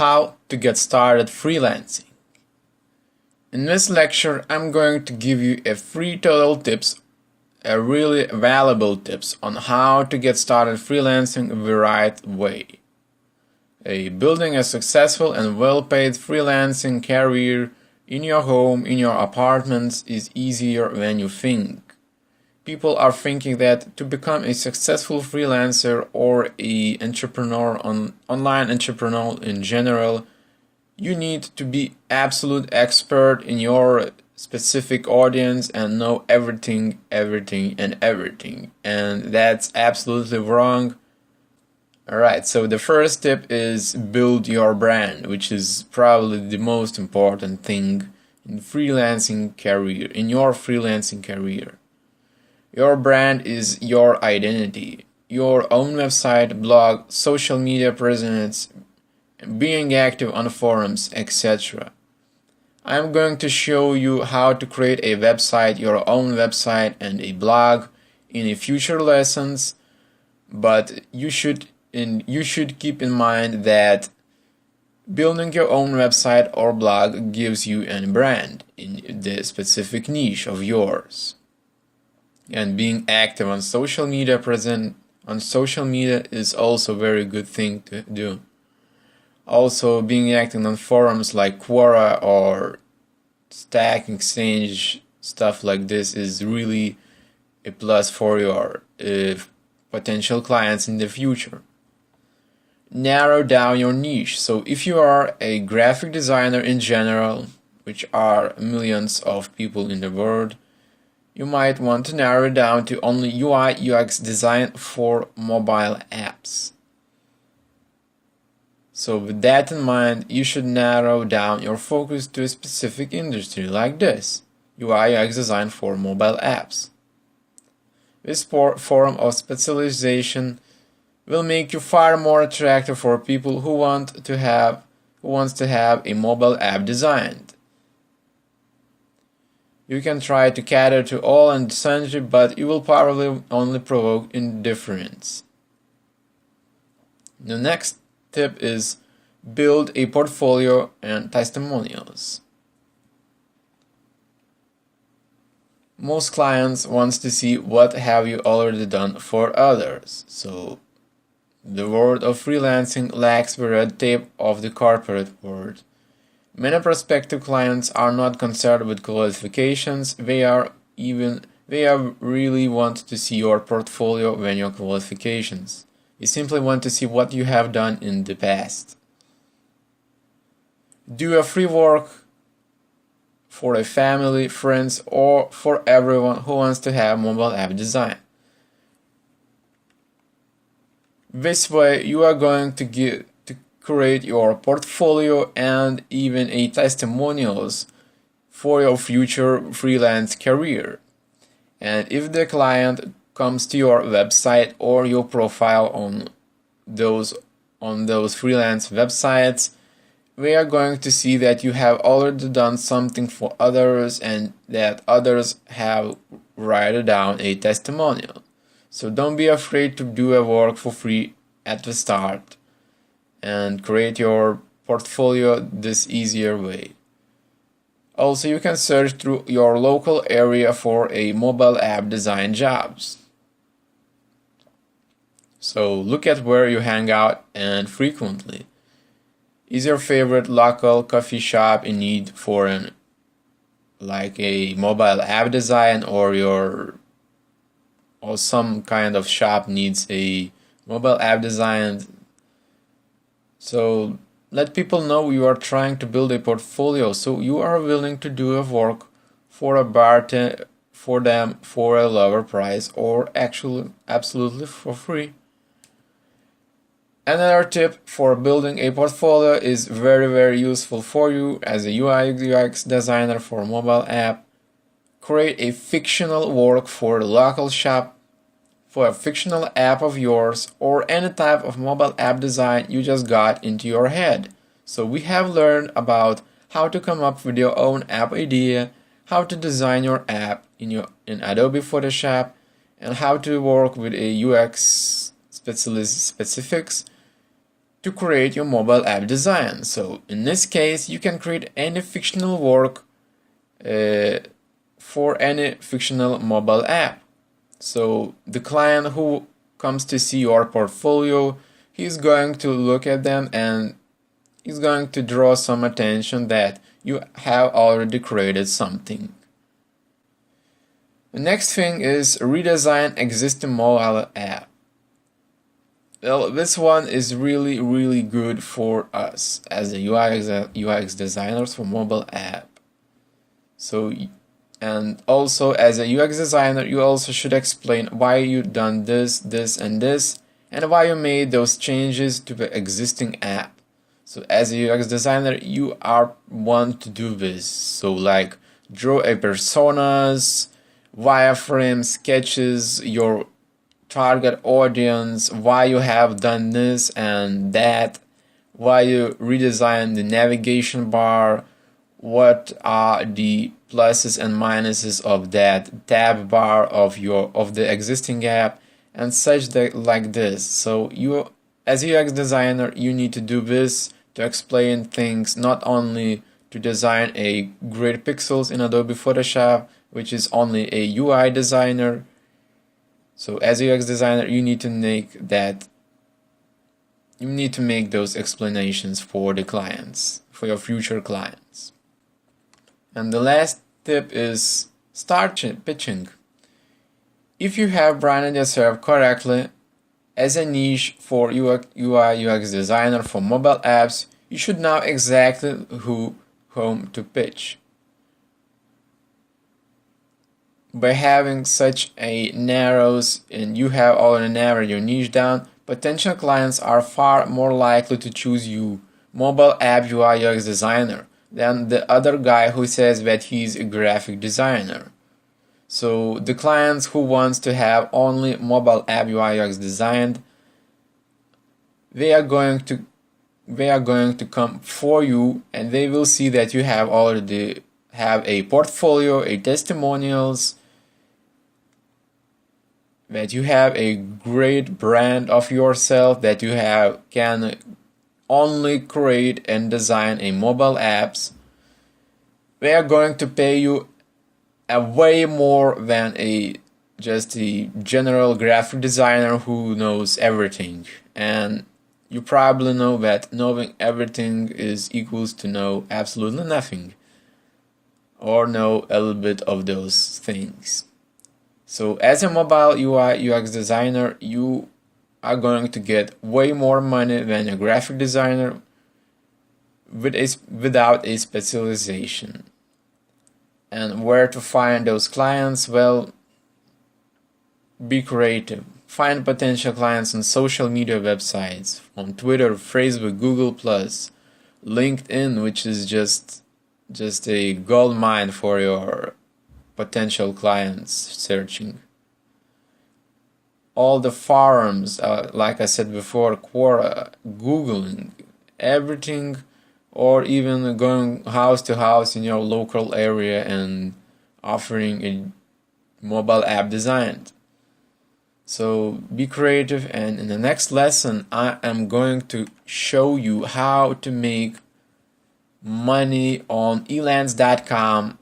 How to get started freelancing. In this lecture, I'm going to give you a free total tips, a really valuable tips on how to get started freelancing the right way. Building a successful and well-paid freelancing career in your home, in your apartments is easier than you think. People are thinking that to become a successful freelancer or an entrepreneur, online entrepreneur in general, you need to be absolute expert in your specific audience and know everything, and that's absolutely wrong. Alright, so the first tip is build your brand, which is probably the most important thing in your freelancing career. Your brand is your identity, your own website, blog, social media presence, being active on forums, etc. I'm going to show you how to create a website, your own website and a blog in a future lessons, but you should keep in mind that building your own website or blog gives you a brand in the specific niche of yours. And being active on social media is also a very good thing to do. Also, being active on forums like Quora or Stack Exchange, stuff like this is really a plus for your potential clients in the future. Narrow down your niche. So if you are a graphic designer in general, which are millions of people in the world, you might want to narrow it down to only UI UX design for mobile apps. So with that in mind, you should narrow down your focus to a specific industry like this, UI UX design for mobile apps. This form of specialization will make you far more attractive for people who wants to have a mobile app designed. You can try to cater to all and sundry, but you will probably only provoke indifference. The next tip is build a portfolio and testimonials. Most clients want to see what have you already done for others. So the world of freelancing lacks the red tape of the corporate world. Many prospective clients are not concerned with qualifications, they really want to see your portfolio than your qualifications. You simply want to see what you have done in the past. Do a free work for a family, friends, or for everyone who wants to have mobile app design. This way you are going to create your portfolio and even a testimonials for your future freelance career. And if the client comes to your website or your profile on those freelance websites, we are going to see that you have already done something for others and that others have written down a testimonial. So don't be afraid to do a work for free at the start and create your portfolio this easier way. Also, you can search through your local area for a mobile app design jobs. So look at where you hang out and frequently. Is your favorite local coffee shop in need for a mobile app design, or some kind of shop needs a mobile app design? So let people know you are trying to build a portfolio, so you are willing to do a work for them for a lower price or actually absolutely for free. Another tip for building a portfolio is very useful for you as a UI UX designer for a mobile app. Create a fictional work for a local shop, for a fictional app of yours, or any type of mobile app design you just got into your head. So we have learned about how to come up with your own app idea, how to design your app in Adobe Photoshop, and how to work with a UX specifics to create your mobile app design. So in this case, you can create any fictional work for any fictional mobile app. So the client who comes to see your portfolio, he's going to look at them and he's going to draw some attention that you have already created something. The next thing is redesign existing mobile app. Well, this one is really good for us as a UX designers for mobile app. So, and also as a UX designer, you also should explain why you done this, and this, and why you made those changes to the existing app. So as a UX designer, you are want to do this. So like draw a personas, wireframe sketches, your target audience, why you have done this and that, why you redesign the navigation bar, what are the pluses and minuses of that tab bar of the existing app, and such that like this. So you as a UX designer, you need to do this to explain things, not only to design a great pixels in Adobe Photoshop, which is only a UI designer. So as a UX designer, you need to make those explanations for the clients, for your future clients. And the last tip is start pitching. If you have branded yourself correctly as a niche for UI UX designer for mobile apps, you should know exactly whom to pitch. By having such a narrows and you have already narrowed your niche down, potential clients are far more likely to choose you, mobile app UI UX designer, than the other guy who says that he's a graphic designer. So the clients who wants to have only mobile app UI UX designed, they are going to come for you, and they will see that you have already have a portfolio, a testimonials, that you have a great brand of yourself, that you can only create and design a mobile apps. They are going to pay you a way more than just a general graphic designer who knows everything. And you probably know that knowing everything is equals to know absolutely nothing, or know a little bit of those things. So as a mobile UI UX designer, you are going to get way more money than a graphic designer without a specialization. And where to find those clients? Well, be creative. Find potential clients on social media websites, on Twitter, Facebook, Google+, LinkedIn, which is just a gold mine for your potential clients searching. All the forums, like I said before, Quora, Googling, everything, or even going house to house in your local area and offering a mobile app design. So be creative, and in the next lesson I am going to show you how to make money on elance.com